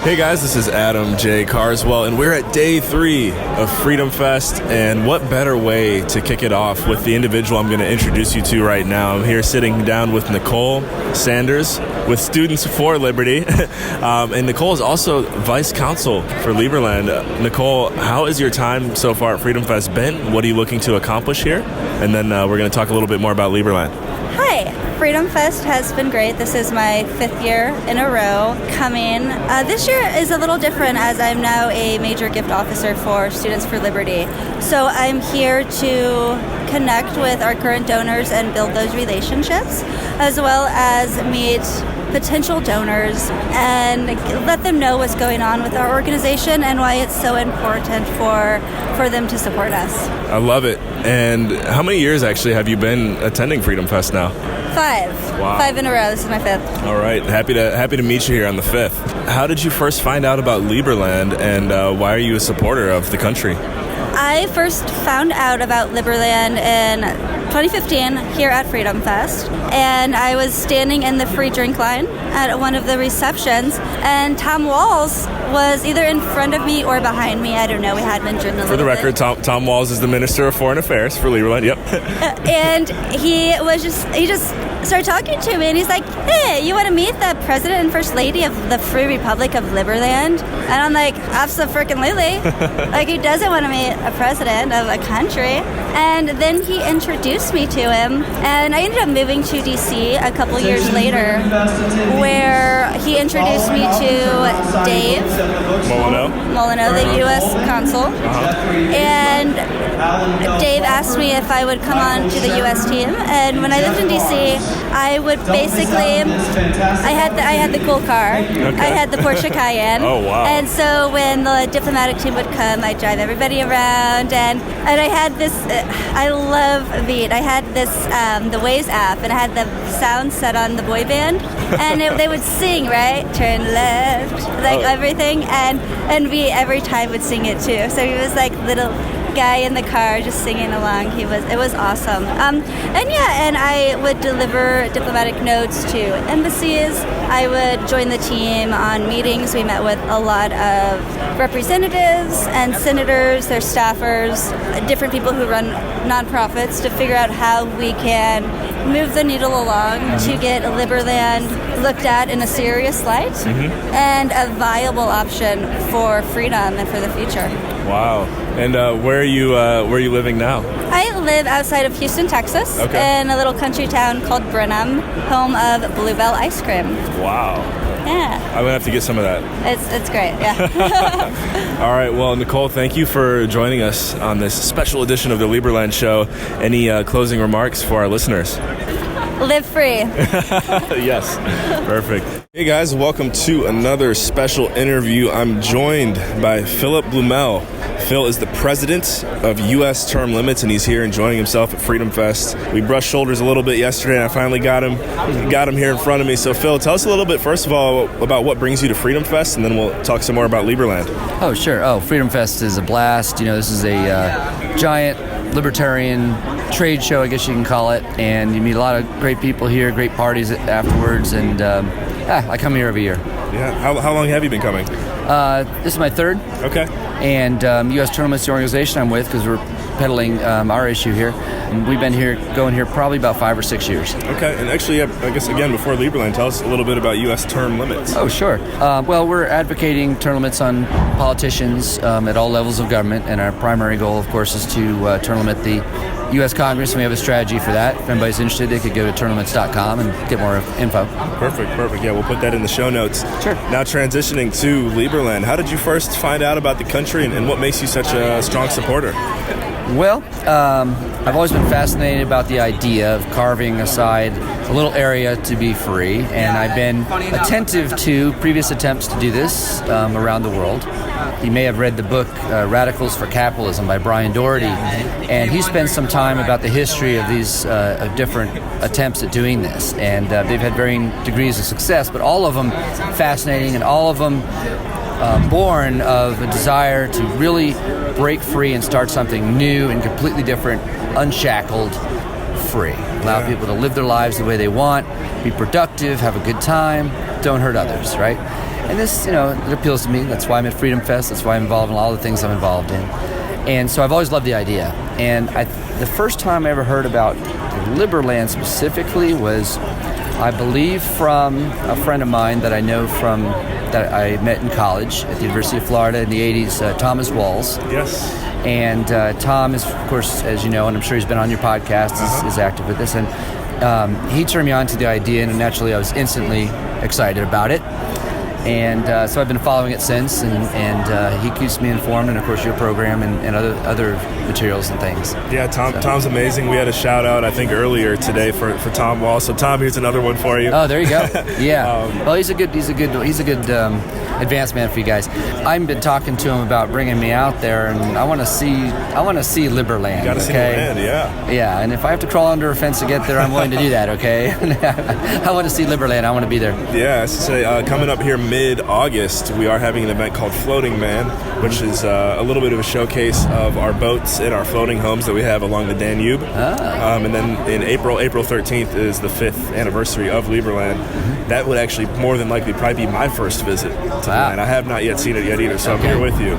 Hey guys, this is Adam J. Carswell, and we're at day 3 of FreedomFest, and what better way to kick it off with the individual I'm going to introduce you to right now. I'm here sitting down with Nicole Sanders with Students for Liberty, and Nicole is also Vice Counsel for Liberland. Nicole, how has your time so far at FreedomFest been? What are you looking to accomplish here? And then we're going to talk a little bit more about Liberland. Hi. FreedomFest has been great. This is my 5th year in a row coming. This year is a little different as I'm now a major gift officer for Students for Liberty. So I'm here to connect with our current donors and build those relationships, as well as meet potential donors and let them know what's going on with our organization and why it's so important for them to support us. I love it. And how many years actually have you been attending FreedomFest now? 5. Wow. 5 in a row. This is my 5th. All right. Happy to meet you here on the 5th. How did you first find out about Liberland, and why are you a supporter of the country? I first found out about Liberland in 2015 here at FreedomFest, and I was standing in the free drink line at one of the receptions, and Tom Walls was either in front of me or behind me. I don't know. We had been drinking a little bit. For the record, Tom Walls is the Minister of Foreign Affairs for Liberland. Yep. And he just started talking to me, and he's like, "Hey, you want to meet the President and First Lady of the Free Republic of Liberland?" And I'm like, "Abso-freaking-lutely." Like, who doesn't want to meet a president of a country? And then he introduced me to him, and I ended up moving to D.C. a couple years later, where he introduced me to Dave Molyneux, the U.S. consul. And Dave asked me if I would come on to the U.S. team, and when I lived in D.C., I would basically, I had the cool car. Okay. I had the Porsche Cayenne. Oh, wow. And so when the diplomatic team would come, I'd drive everybody around, and I had this, I love Beat. I had this, the Waze app, and I had the sound set on the boy band, and they would sing, right? Turn left, like everything, and Beat every time would sing it too. So he was like little guy in the car just singing along. It was awesome. And I would deliver diplomatic notes to embassies. I would join the team on meetings. We met with a lot of representatives and senators, their staffers, different people who run nonprofits to figure out how we can move the needle along to get Liberland looked at in a serious light and a viable option for freedom and for the future. Wow. And where are you living now? I live outside of Houston, Texas, in a little country town called Brenham, home of Bluebell ice cream. Wow. Yeah. I'm gonna have to get some of that. It's great. Yeah. All right. Well, Nicole, thank you for joining us on this special edition of the Liberland Show. Any closing remarks for our listeners? Live free. Yes. Perfect. Hey guys, welcome to another special interview. I'm joined by Philip Blumel. Phil is the president of U.S. Term Limits, and he's here enjoying himself at FreedomFest. We brushed shoulders a little bit yesterday, and I finally got him here in front of me. So, Phil, tell us a little bit, first of all, about what brings you to FreedomFest, and then we'll talk some more about Liberland. Oh, sure. FreedomFest is a blast. You know, this is a giant libertarian trade show, I guess you can call it, and you meet a lot of great people here, great parties afterwards, and I come here every year. Yeah. How long have you been coming? This is my 3rd. Okay. And U.S. Term Limits, the organization I'm with, because we're peddling our issue here. And we've been going here probably about 5 or 6 years. Okay. And actually, I guess, again, before Liberland, tell us a little bit about U.S. Term Limits. Oh, sure. Well, we're advocating term limits on politicians at all levels of government, and our primary goal, of course, is to term limit the U.S. Congress, and we have a strategy for that. If anybody's interested, they could go to termlimits.com and get more info. Perfect. Yeah, we'll put that in the show notes. Sure. Now transitioning to Liberland, how did you first find out about the country, and what makes you such a strong supporter? Well, I've always been fascinated about the idea of carving aside a little area to be free, and I've been attentive to previous attempts to do this around the world. You may have read the book Radicals for Capitalism by Brian Doherty, and he spends some time about the history of these of different attempts at doing this, and they've had varying degrees of success, but all of them fascinating, and all of them born of a desire to really break free and start something new and completely different, unshackled, free. Allow people to live their lives the way they want, be productive, have a good time, don't hurt others, right? And this, it appeals to me. That's why I'm at FreedomFest. That's why I'm involved in all the things I'm involved in. And so I've always loved the idea. And the first time I ever heard about Liberland specifically was, I believe, from a friend of mine that I know from, that I met in college at the University of Florida in the 80s, Thomas Walls. Yes. And Tom is, of course, as you know, and I'm sure he's been on your podcast, is active with this. And he turned me on to the idea, and naturally I was instantly excited about it. And so I've been following it since, and he keeps me informed, and of course your program and other materials and things. Yeah, Tom's amazing. We had a shout out, I think, earlier today for Tom Wall. So Tom, here's another one for you. Oh, there you go. Yeah. Well, he's a good advanced man for you guys. I've been talking to him about bringing me out there, and I want to see Liberland. You got to see the land, yeah. Yeah, and if I have to crawl under a fence to get there, I'm willing to do that. Okay. I want to see Liberland. I want to be there. Yeah, as I say, coming up here mid-August, we are having an event called Floating Man, which is a little bit of a showcase of our boats and our floating homes that we have along the Danube. And then in April 13th is the 5th anniversary of Liberland. That would actually more than likely probably be my first visit to the land. I have not yet seen it yet either, so I'm here with you.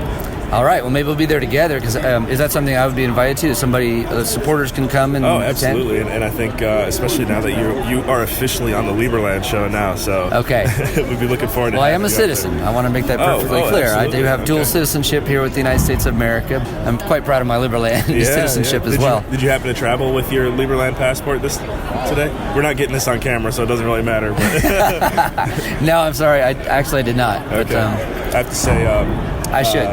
All right. Well, maybe we'll be there together, because is that something I would be invited to? Somebody, supporters can come and absolutely. attend? And I think, especially now that you are officially on the Liberland show now, so okay. we'd be looking forward to Well, I am a citizen. I want to make that perfectly clear. Absolutely. I do have dual citizenship here with the United States of America. I'm quite proud of my Liberland citizenship as well. Did you happen to travel with your Liberland passport today? We're not getting this on camera, so it doesn't really matter. But No, I'm sorry. I did not. Okay. But, I have to say, I should.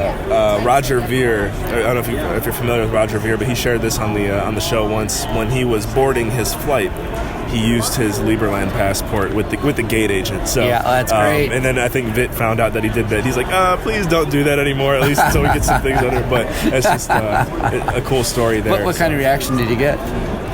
Roger Veer. I don't know if you're familiar with Roger Veer, but he shared this on the show once. When he was boarding his flight, he used his Liberland passport with the gate agent. So yeah, that's great. And then I think Vit found out that he did that. He's like, please don't do that anymore. At least until we get some things under. But it's just a cool story there. What kind of reaction did he get?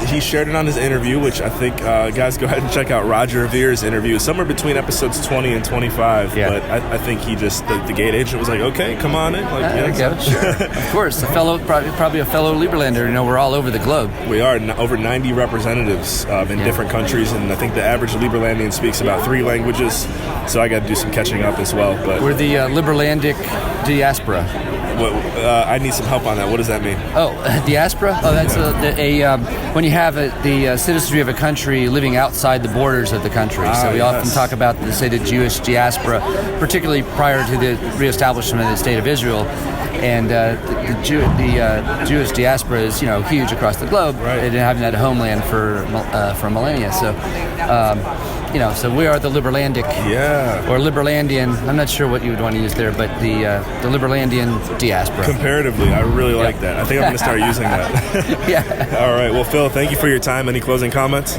He shared it on his interview, which I think, guys, go ahead and check out Roger Veer's interview, somewhere between episodes 20 and 25. Yeah. But I think he just, the gate agent was like, okay, come on in. Like, There you go. Sure. Of course. Probably a fellow Liberlander. We're all over the globe. We are over 90 representatives in different countries, and I think the average Liberlandian speaks about 3 languages, so I got to do some catching up as well. But We're the Liberlandic diaspora. I need some help on that. What does that mean? Oh, diaspora? Oh, that's when you have the citizenry of a country living outside the borders of the country. So we often talk about, say, the Jewish diaspora, particularly prior to the reestablishment of the State of Israel. And the Jewish diaspora is, huge across the globe, and having that homeland for millennia. So, so we are the Liberlandic, or Liberlandian. I'm not sure what you would want to use there, but the Liberlandian diaspora. Comparatively, I really like that. I think I'm going to start using that. Yeah. All right. Well, Phil, thank you for your time. Any closing comments?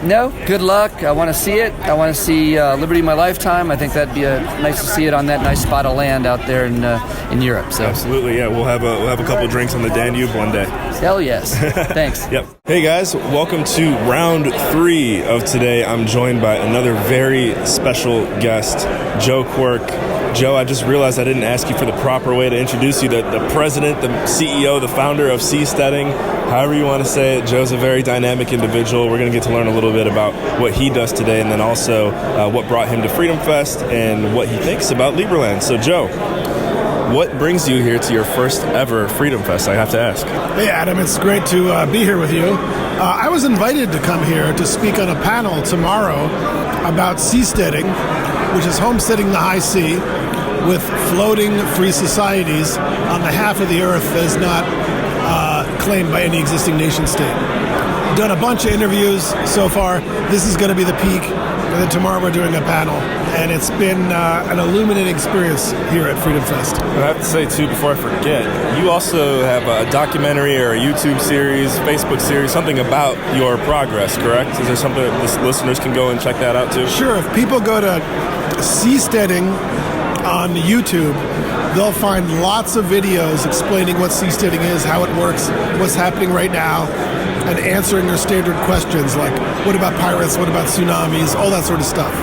No. Good luck. I want to see it. I want to see Liberty in my lifetime. I think that'd be nice to see it on that nice spot of land out there in Europe. So absolutely, yeah. We'll have a couple drinks on the Danube one day. Hell yes. Thanks. Yep. Hey guys, welcome to round 3 of today. I'm joined by another very special guest, Joe Quirk. Joe, I just realized I didn't ask you for the proper way to introduce you. The president, the CEO, the founder of Seasteading, however you want to say it. Joe's a very dynamic individual. We're going to get to learn a little bit about what he does today, and then also what brought him to FreedomFest and what he thinks about Liberland. So Joe, what brings you here to your first ever FreedomFest, I have to ask? Hey Adam, it's great to be here with you. I was invited to come here to speak on a panel tomorrow about seasteading, which is homesteading the high sea with floating free societies on the half of the earth that is not claimed by any existing nation state. Done a bunch of interviews so far. This is going to be the peak, and then tomorrow we're doing a panel. And it's been an illuminating experience here at FreedomFest. I have to say, too, before I forget, you also have a documentary or a YouTube series, Facebook series, something about your progress, correct? Is there something that the listeners can go and check that out, too? Sure. If people go to Seasteading on YouTube, they'll find lots of videos explaining what seasteading is, how it works, what's happening right now. and answering their standard questions like, what about pirates, what about tsunamis, all that sort of stuff.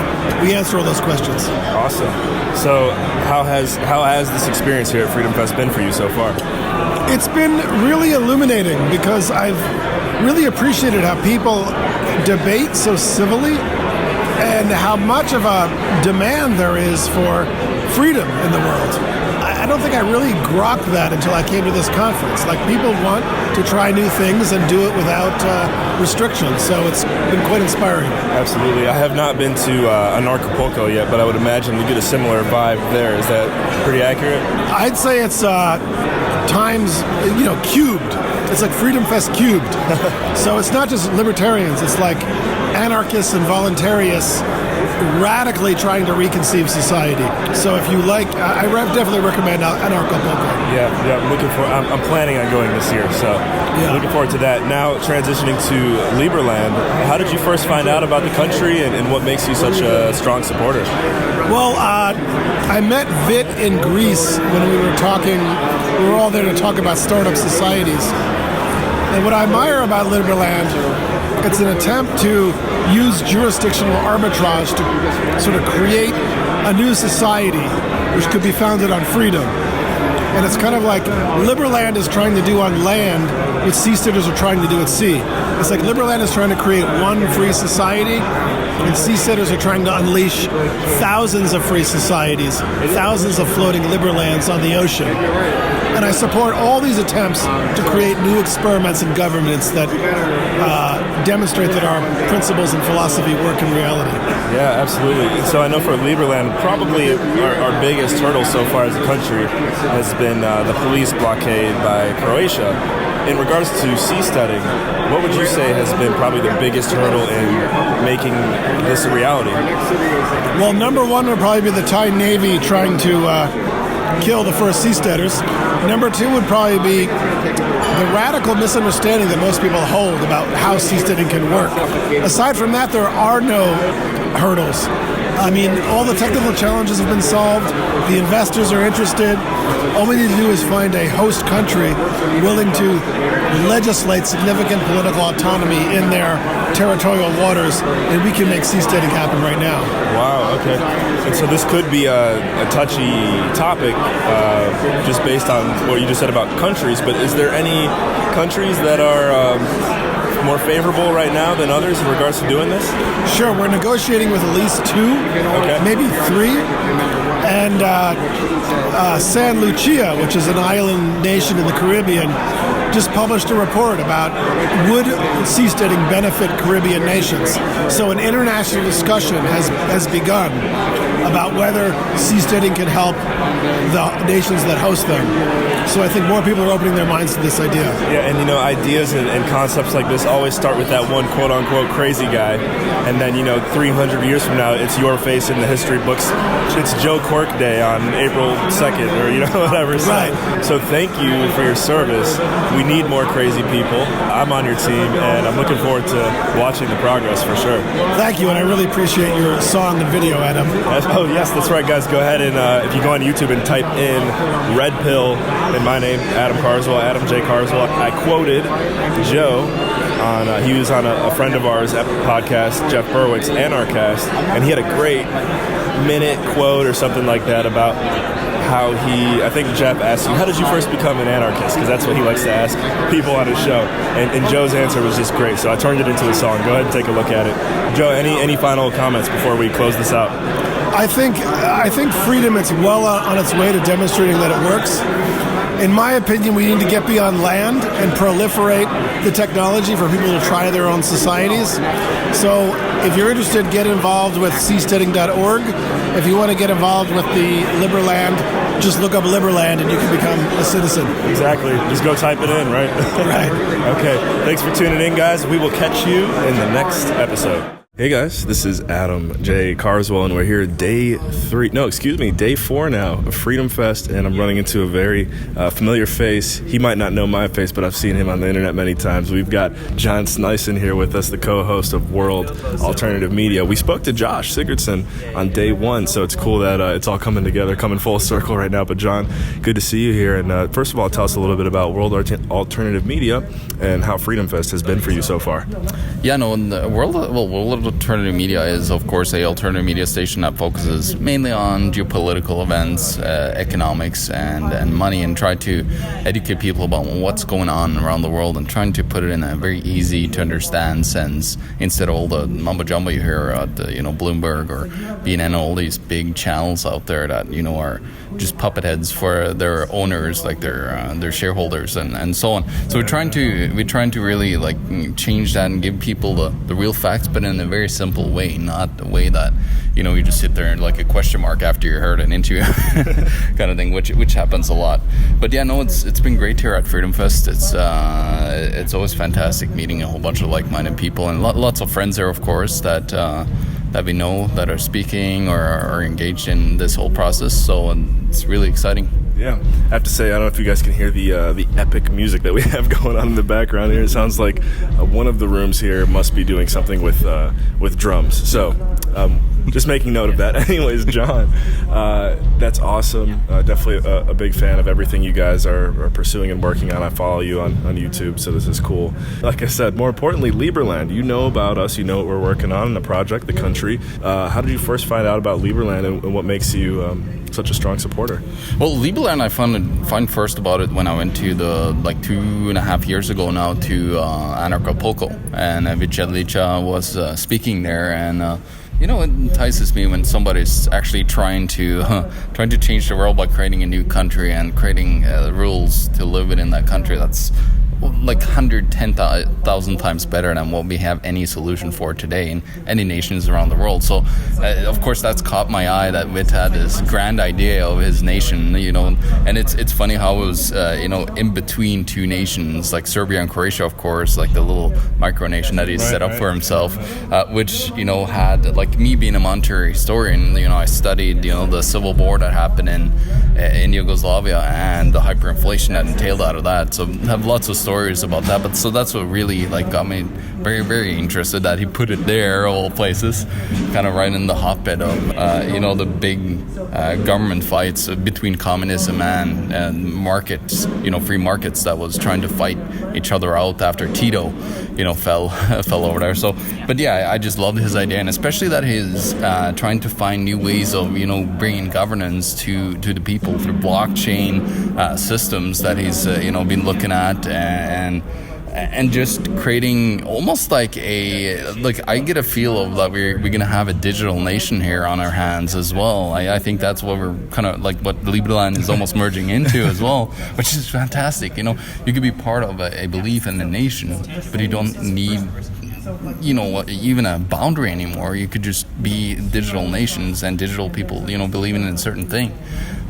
We answer all those questions. Awesome. So how has this experience here at Freedom Fest been for you so far? It's been really illuminating because I've really appreciated how people debate so civilly and how much of a demand there is for freedom in the world. I don't think I really grokked that until I came to this conference. Like, people want to try new things and do it without restrictions, so it's been quite inspiring. Absolutely. I have not been to Acapulco yet, but I would imagine we get a similar vibe there. Is that pretty accurate? I'd say it's times, cubed. It's like Freedom Fest cubed. So it's not just libertarians, it's like anarchists and voluntarists radically trying to reconceive society. So if you like, I definitely recommend Acapulco. Yeah, I'm planning on going this year, so looking forward to that. Now transitioning to Liberland, how did you first find out about the country and what makes you such a strong supporter? Well, I met Vit in Greece when we were talking. We were all there to talk about startup societies. And what I admire about Liberland, it's an attempt to use jurisdictional arbitrage to sort of create a new society which could be founded on freedom. And it's kind of like Liberland is trying to do on land what seasteaders are trying to do at sea. It's like Liberland is trying to create one free society, and seasteaders are trying to unleash thousands of free societies, thousands of floating Liberlands on the ocean. And I support all these attempts to create new experiments and governments that demonstrate that our principles and philosophy work in reality. Yeah, absolutely. So I know for Liberland, probably our biggest hurdle so far as a country has been the police blockade by Croatia. In regards to seasteading, what would you say has been probably the biggest hurdle in making this a reality? Well, number one would probably be the Thai Navy trying to kill the first seasteaders. Number two would probably be the radical misunderstanding that most people hold about how seasteading can work. Aside from that, there are no hurdles. I mean, all the technical challenges have been solved. The investors are interested. All we need to do is find a host country willing to legislate significant political autonomy in their territorial waters, and we can make seasteading happen right now. Wow, okay. And so this could be a touchy topic just based on what you just said about countries, but is there any countries that are more favorable right now than others in regards to doing this? Sure, we're negotiating with at least two, maybe three. And San Lucia, which is an island nation in the Caribbean, just published a report about would seasteading benefit Caribbean nations. So an international discussion has begun about whether seasteading can help the nations that host them. So I think more people are opening their minds to this idea. Yeah, and ideas and concepts like this always start with that one quote-unquote crazy guy, and then 300 years from now, it's your face in the history books. It's Joe Quirk Day on April 2nd, or whatever. Right. So thank you for your service. We need more crazy people. I'm on your team, and I'm looking forward to watching the progress for sure. Thank you, and I really appreciate your song and video, Adam. Oh, yes, that's right, guys. Go ahead and if you go on YouTube and type in Red Pill and my name, Adam Carswell, Adam J. Carswell. I quoted Joe on, he was on a friend of ours podcast, Jeff Berwick's Anarchast, and he had a great minute quote or something like that about how I think Jeff asked you, how did you first become an anarchist? Because that's what he likes to ask people on his show. And Joe's answer was just great, so I turned it into a song. Go ahead and take a look at it. Joe, any final comments before we close this out? I think freedom is well on its way to demonstrating that it works. In my opinion, we need to get beyond land and proliferate the technology for people to try their own societies. So if you're interested, get involved with seasteading.org. If you want to get involved with the Liberland, just look up Liberland and you can become a citizen. Exactly. Just go type it in, right? Right. Okay. Thanks for tuning in, guys. We will catch you in the next episode. Hey guys, this is Adam J. Carswell, and we're here day 4 now of Freedom Fest, and I'm running into a very familiar face. He might not know my face, but I've seen him on the internet many times. We've got John Sneisen here with us, the co-host of World Alternative Media. We spoke to Josh Sigurdsson on day 1, so it's cool that it's all coming together, coming full circle right now. But John, good to see you here, and first of all, tell us a little bit about World Alternative Media and how Freedom Fest has been for you so far. Yeah, no, World Alternative Media is, of course, a alternative media station that focuses mainly on geopolitical events, economics, and money, and try to educate people about what's going on around the world and trying to put it in a very easy to understand sense instead of all the mumbo jumbo you hear at Bloomberg or BNN, all these big channels out there that are just puppet heads for their owners, like their shareholders and so on. So we're trying to really change that and give people the real facts, but in a very simple way, not the way that you just sit there and like a question mark after you heard an interview kind of thing, which happens a lot. But yeah, no, it's been great here at Freedom Fest. It's always fantastic meeting a whole bunch of like-minded people and lots of friends there, of course, that we know that are speaking or are engaged in this whole process. So it's really exciting. Yeah, I have to say, I don't know if you guys can hear the epic music that we have going on in the background here. It sounds like one of the rooms here must be doing something with drums. So just making note of that. Anyways, John, that's awesome. Definitely a big fan of everything you guys are pursuing and working on. I follow you on YouTube, so this is cool. Like I said, more importantly, Liberland. You know about us. You know what we're working on, the project, the country. How did you first find out about Liberland, and what makes you such a strong supporter? Well, Liberland, I found first about it when I went to 2.5 years ago now to Anarchapulco, and Vicelicha was speaking there, and it entices me when somebody's actually trying to change the world by creating a new country and creating rules to live in that country that's like 110,000 times better than what we have any solution for today in any nations around the world. So, of course, that's caught my eye that Vit had this grand idea of his nation, and it's funny how it was, in between two nations, like Serbia and Croatia, of course, like the little micronation that he set up for himself, which, had, like me being a monetary historian, I studied, the civil war that happened in Yugoslavia and the hyperinflation that entailed out of that. So I have lots of stories about that, but so that's what really got me very, very interested, that he put it there, all places, kind of right in the hotbed of the big government fights between communism and markets, free markets that was trying to fight each other out after Tito fell over there. So, but yeah, I just loved his idea, and especially that he's trying to find new ways of bringing governance to the people through blockchain systems that he's been looking at, and just creating almost I get a feel of that we're going to have a digital nation here on our hands as well. I think that's what we're kind of like what Liberland is almost merging into as well, which is fantastic. You could be part of a belief in the nation, but you don't need even a boundary anymore. You could just be digital nations and digital people, believing in a certain thing.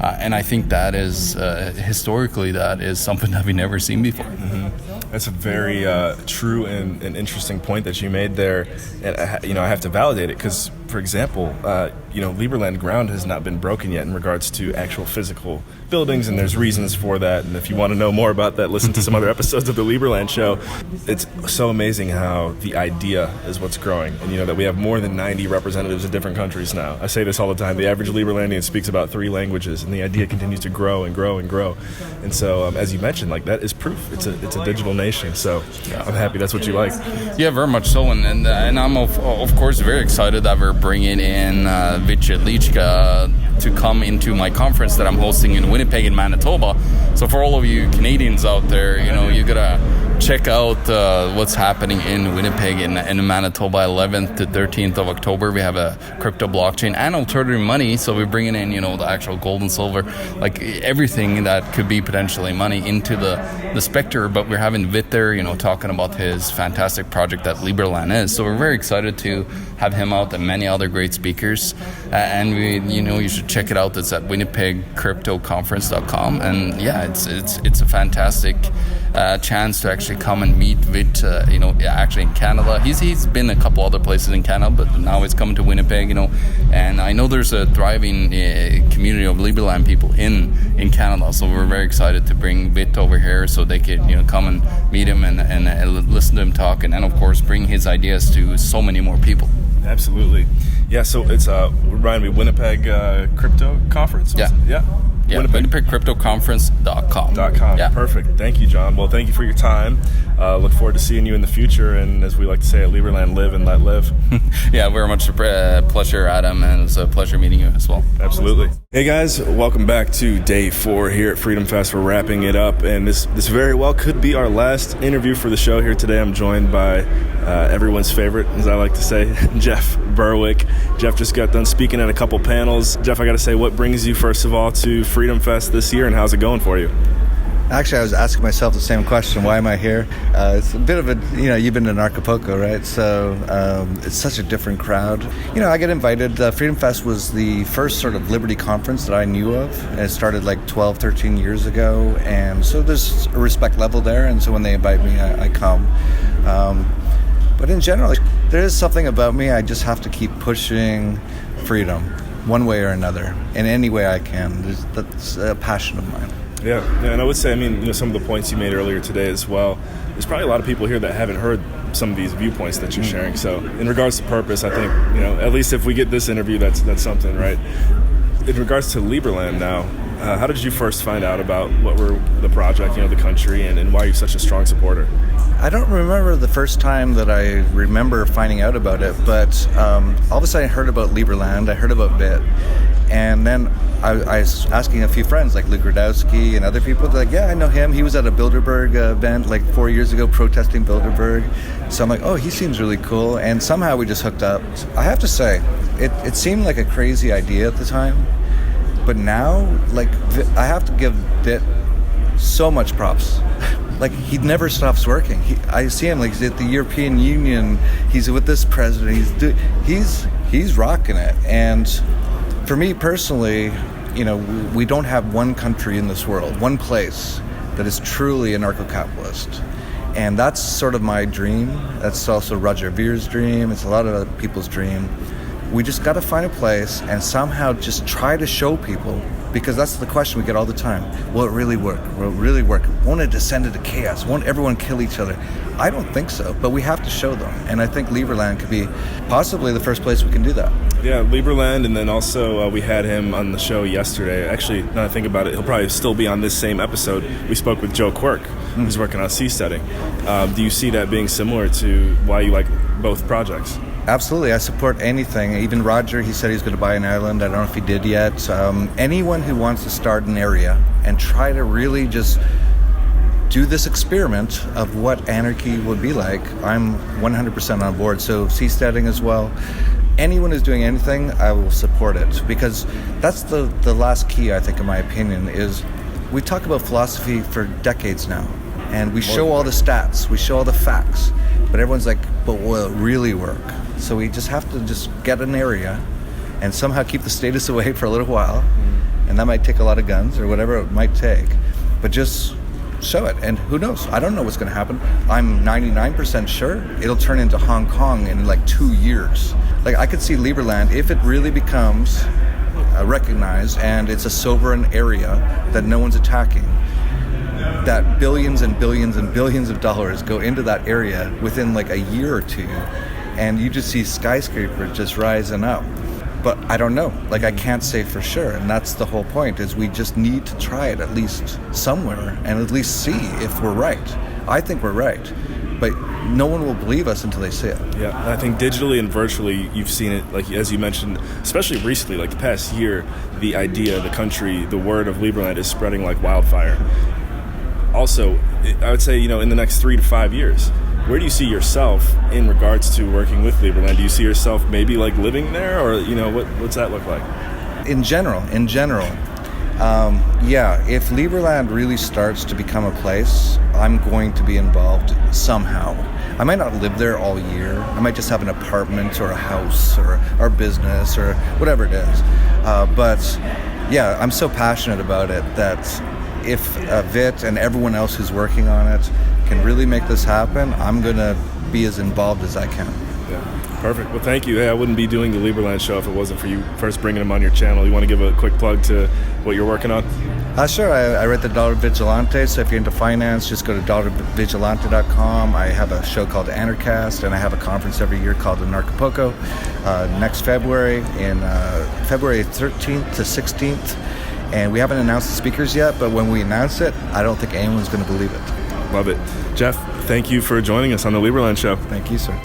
And I think that is, historically, that is something that we've never seen before. Mm-hmm. That's a very true and interesting point that you made there. And, I have to validate it because, for example, Liberland ground has not been broken yet in regards to actual physical buildings, and there's reasons for that. And if you want to know more about that, listen to some other episodes of the Liberland show. It's so amazing how the idea is what's growing, and that we have more than 90 representatives in different countries now. I say this all the time. The average Liberlandian speaks about 3 languages, and the idea continues to grow and grow and grow. And so, as you mentioned, that is proof. It's a digital nation. So I'm happy that's what you like. Yeah, very much so. And I'm of course very excited that we're bringing in Vicelicha to come into my conference that I'm hosting in Winnipeg in Manitoba. So for all of you Canadians out there, you gotta check out what's happening in Winnipeg in Manitoba, 11th to 13th of October. We have a crypto blockchain and alternative money, so we're bringing in the actual gold and silver, like everything that could be potentially money into the specter. But we're having Vit there, talking about his fantastic project that Liberland is. So we're very excited to have him out and many other great speakers. And you should check it out. It's at winnipegcryptoconference.com. And yeah, it's a fantastic a chance to actually come and meet with, actually in Canada. He's been a couple other places in Canada, but now he's coming to Winnipeg, and I know there's a thriving community of Liberland people in Canada, so we're very excited to bring Vit over here so they could, come and meet him and listen to him talk, and of course bring his ideas to so many more people. Absolutely. Yeah, so it's remind me, Winnipeg Crypto Conference? Yeah, WinnipegCryptoConference.com. Yeah. Perfect. Thank you, John. Well, thank you for your time. Look forward to seeing you in the future, and as we like to say at Liberland, live and let live. Yeah, very much a pleasure, Adam, and it's a pleasure meeting you as well. Absolutely. Hey guys, welcome back to day 4 here at Freedom Fest. We're wrapping it up, and this very well could be our last interview for the show here today. I'm joined by everyone's favorite, as I like to say, Jeff Berwick. Jeff just got done speaking at a couple panels. Jeff, I got to say, what brings you first of all to Freedom Fest this year, and how's it going for you? Actually, I was asking myself the same question. Why am I here? It's a bit of a, you've been to Acapulco, right? So it's such a different crowd. I get invited. Freedom Fest was the first sort of Liberty conference that I knew of. And it started like 12, 13 years ago. And so there's a respect level there. And so when they invite me, I come. But in general, there is something about me. I just have to keep pushing freedom one way or another in any way I can. That's a passion of mine. Yeah, and I would say, some of the points you made earlier today as well, there's probably a lot of people here that haven't heard some of these viewpoints that you're sharing. So in regards to purpose, I think, at least if we get this interview, that's something, right? In regards to Liberland now, how did you first find out about what were the project, the country, and why you're such a strong supporter? I don't remember the first time that I remember finding out about it, but all of a sudden I heard about Liberland, I heard about Vit, and then I was asking a few friends like Luke Radowski and other people. They're like, yeah, I know him. He was at a Bilderberg event like 4 years ago protesting Bilderberg. So I'm like, oh, he seems really cool. And somehow we just hooked up. I have to say, it seemed like a crazy idea at the time. But now, I have to give Vit so much props. He never stops working. I see him he's at the European Union. He's with this president. He's rocking it. And for me personally, we don't have one country in this world, one place that is truly anarcho-capitalist. And that's sort of my dream. That's also Roger Vere's dream. It's a lot of other people's dream. We just got to find a place and somehow just try to show people, because that's the question we get all the time. Will it really work? Will it really work? Won't it descend into chaos? Won't everyone kill each other? I don't think so, but we have to show them. And I think Liberland could be possibly the first place we can do that. Yeah, Liberland, and then also we had him on the show yesterday. Actually, now I think about it, he'll probably still be on this same episode. We spoke with Joe Quirk, who's working on seasteading. Do you see that being similar to why you like both projects? Absolutely. I support anything. Even Roger, he said he's going to buy an island. I don't know if he did yet. Anyone who wants to start an area and try to really just do this experiment of what anarchy would be like, I'm 100% on board. So seasteading as well. Anyone who's doing anything, I will support it, because that's the last key, I think, in my opinion, is we talk about philosophy for decades now, and we show all the stats, we show all the facts, but everyone's like, but will it really work? So we just have to just get an area and somehow keep the status away for a little while, and that might take a lot of guns or whatever it might take, but just show it. And who knows? I don't know what's going to happen. I'm 99% sure it'll turn into Hong Kong in like 2 years. I could see Liberland, if it really becomes recognized and it's a sovereign area that no one's attacking, that billions and billions and billions of dollars go into that area within like a year or two, and you just see skyscrapers just rising up. But I don't know. I can't say for sure, and that's the whole point, is we just need to try it at least somewhere and at least see if we're right. I think we're right, but no one will believe us until they see it. Yeah, I think digitally and virtually you've seen it, as you mentioned, especially recently, the past year, the idea, the country, the word of Liberland is spreading like wildfire. Also, I would say, in the next 3 to 5 years, where do you see yourself in regards to working with Liberland? Do you see yourself maybe living there, or what's that look like? In general, if Liberland really starts to become a place, I'm going to be involved somehow. I might not live there all year. I might just have an apartment or a house or business or whatever it is. But yeah, I'm so passionate about it that if Vit and everyone else who's working on it can really make this happen, I'm going to be as involved as I can. Yeah, perfect. Well, thank you. Hey, I wouldn't be doing the Liberland show if it wasn't for you first bringing them on your channel. You want to give a quick plug to what you're working on? Sure. I write the Dollar Vigilante, so if you're into finance, just go to dollarvigilante.com. I have a show called Anarcast, and I have a conference every year called the Narcopoco next February, in February 13th to 16th. And we haven't announced the speakers yet, but when we announce it, I don't think anyone's going to believe it. Love it. Jeff, thank you for joining us on the Liberland show. Thank you, sir.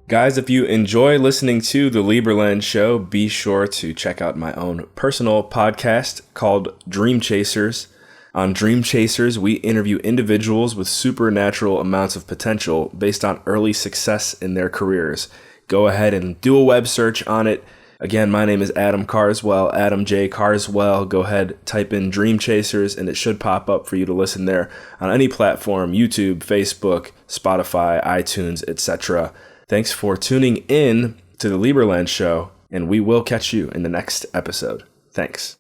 Guys, if you enjoy listening to the Liberland show, be sure to check out my own personal podcast called Dream Chasers. On Dream Chasers, we interview individuals with supernatural amounts of potential based on early success in their careers. Go ahead and do a web search on it. Again, my name is Adam Carswell, Adam J. Carswell. Go ahead, type in Dream Chasers, and it should pop up for you to listen there on any platform, YouTube, Facebook, Spotify, iTunes, etc. Thanks for tuning in to the Liberland show, and we will catch you in the next episode. Thanks.